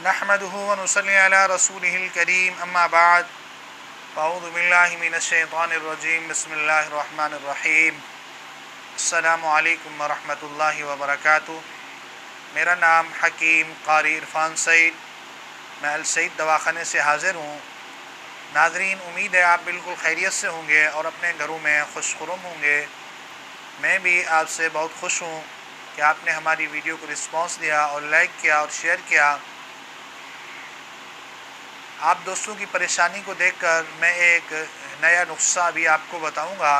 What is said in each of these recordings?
نحمده ونصلي على رسوله الكريم اما بعد اعوذ باللہ من الشیطان الرجیم بسم اللہ الرحمن الرحیم السلام علیکم ورحمۃ اللہ وبرکاتہ۔ میرا نام حکیم قاری عرفان سعید، میں السعید دواخانے سے حاضر ہوں۔ ناظرین، امید ہے آپ بالکل خیریت سے ہوں گے اور اپنے گھروں میں خوش خرم ہوں گے۔ میں بھی آپ سے بہت خوش ہوں کہ آپ نے ہماری ویڈیو کو رسپانس دیا اور لائک کیا اور شیئر کیا۔ آپ دوستوں کی پریشانی کو دیکھ کر میں ایک نیا نسخہ ابھی آپ کو بتاؤں گا۔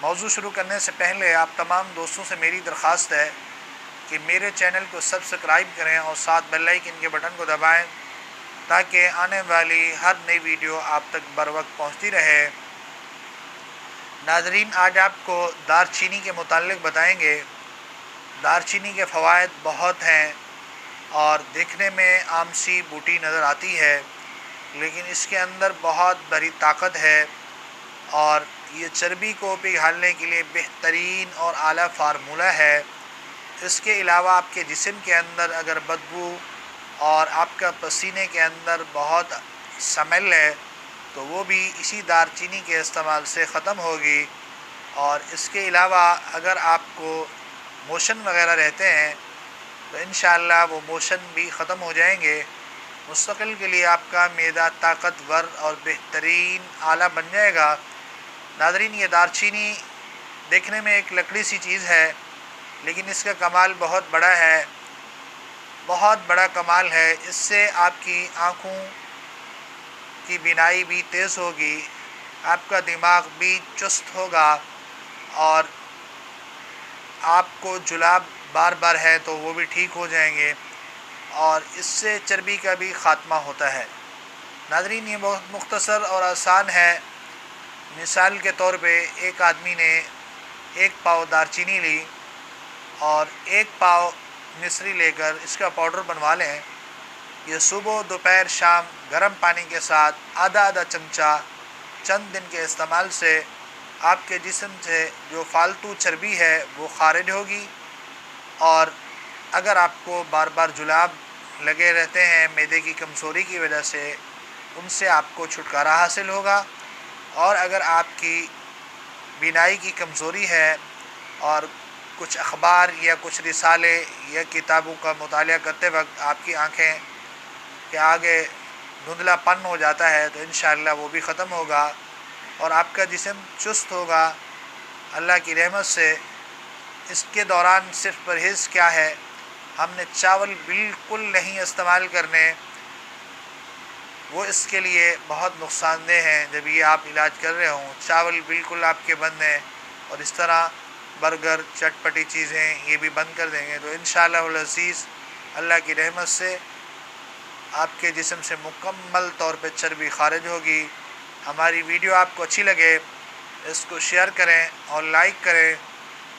موضوع شروع کرنے سے پہلے آپ تمام دوستوں سے میری درخواست ہے کہ میرے چینل کو سبسکرائب کریں اور ساتھ بیل آئیکن کے بٹن کو دبائیں تاکہ آنے والی ہر نئی ویڈیو آپ تک بر وقت پہنچتی رہے۔ ناظرین، آج آپ کو دار چینی کے متعلق بتائیں گے۔ دار چینی کے فوائد بہت ہیں اور دیکھنے میں عام سی بوٹی نظر آتی ہے، لیکن اس کے اندر بہت بڑی طاقت ہے اور یہ چربی کو پگھالنے کے لیے بہترین اور اعلیٰ فارمولہ ہے۔ اس کے علاوہ آپ کے جسم کے اندر اگر بدبو اور آپ کا پسینے کے اندر بہت سمیل ہے تو وہ بھی اسی دار چینی کے استعمال سے ختم ہوگی۔ اور اس کے علاوہ اگر آپ کو موشن وغیرہ رہتے ہیں تو انشاءاللہ وہ موشن بھی ختم ہو جائیں گے۔ مستقل کے لیے آپ کا معدہ طاقتور اور بہترین اعلیٰ بن جائے گا۔ ناظرین، یہ دار چینی دیکھنے میں ایک لکڑی سی چیز ہے، لیکن اس کا کمال بہت بڑا ہے، بہت بڑا کمال ہے۔ اس سے آپ کی آنکھوں کی بینائی بھی تیز ہوگی، آپ کا دماغ بھی چست ہوگا اور آپ کو جلاب بار بار ہے تو وہ بھی ٹھیک ہو جائیں گے، اور اس سے چربی کا بھی خاتمہ ہوتا ہے۔ ناظرین، یہ بہت مختصر اور آسان ہے۔ مثال کے طور پہ ایک آدمی نے 1 پاؤ دار چینی لی اور 1 پاؤ مصری لے کر اس کا پاؤڈر بنوا لیں۔ یہ صبح دوپہر شام گرم پانی کے ساتھ آدھا چمچہ چند دن کے استعمال سے آپ کے جسم سے جو فالتو چربی ہے وہ خارج ہوگی، اور اگر آپ کو بار بار جلاب لگے رہتے ہیں معدے کی کمزوری کی وجہ سے، ان سے آپ کو چھٹکارا حاصل ہوگا۔ اور اگر آپ کی بینائی کی کمزوری ہے اور کچھ اخبار یا کچھ رسالے یا کتابوں کا مطالعہ کرتے وقت آپ کی آنکھیں کے آگے دھندلا پن ہو جاتا ہے تو انشاءاللہ وہ بھی ختم ہوگا اور آپ کا جسم چست ہوگا اللہ کی رحمت سے۔ اس کے دوران صرف پرہیز کیا ہے، ہم نے چاول بالکل نہیں استعمال کرنے، وہ اس کے لیے بہت نقصان دہ ہیں۔ جب یہ آپ علاج کر رہے ہوں چاول بالکل آپ کے بند ہیں، اور اس طرح برگر چٹپٹی چیزیں یہ بھی بند کر دیں گے تو انشاءاللہ العزیز اللہ کی رحمت سے آپ کے جسم سے مکمل طور پہ چربی خارج ہوگی۔ ہماری ویڈیو آپ کو اچھی لگے اس کو شیئر کریں اور لائک کریں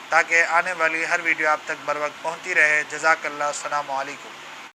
تاکہ آنے والی ہر ویڈیو آپ تک بر وقت پہنچتی رہے۔ جزاک اللہ، السلام علیکم۔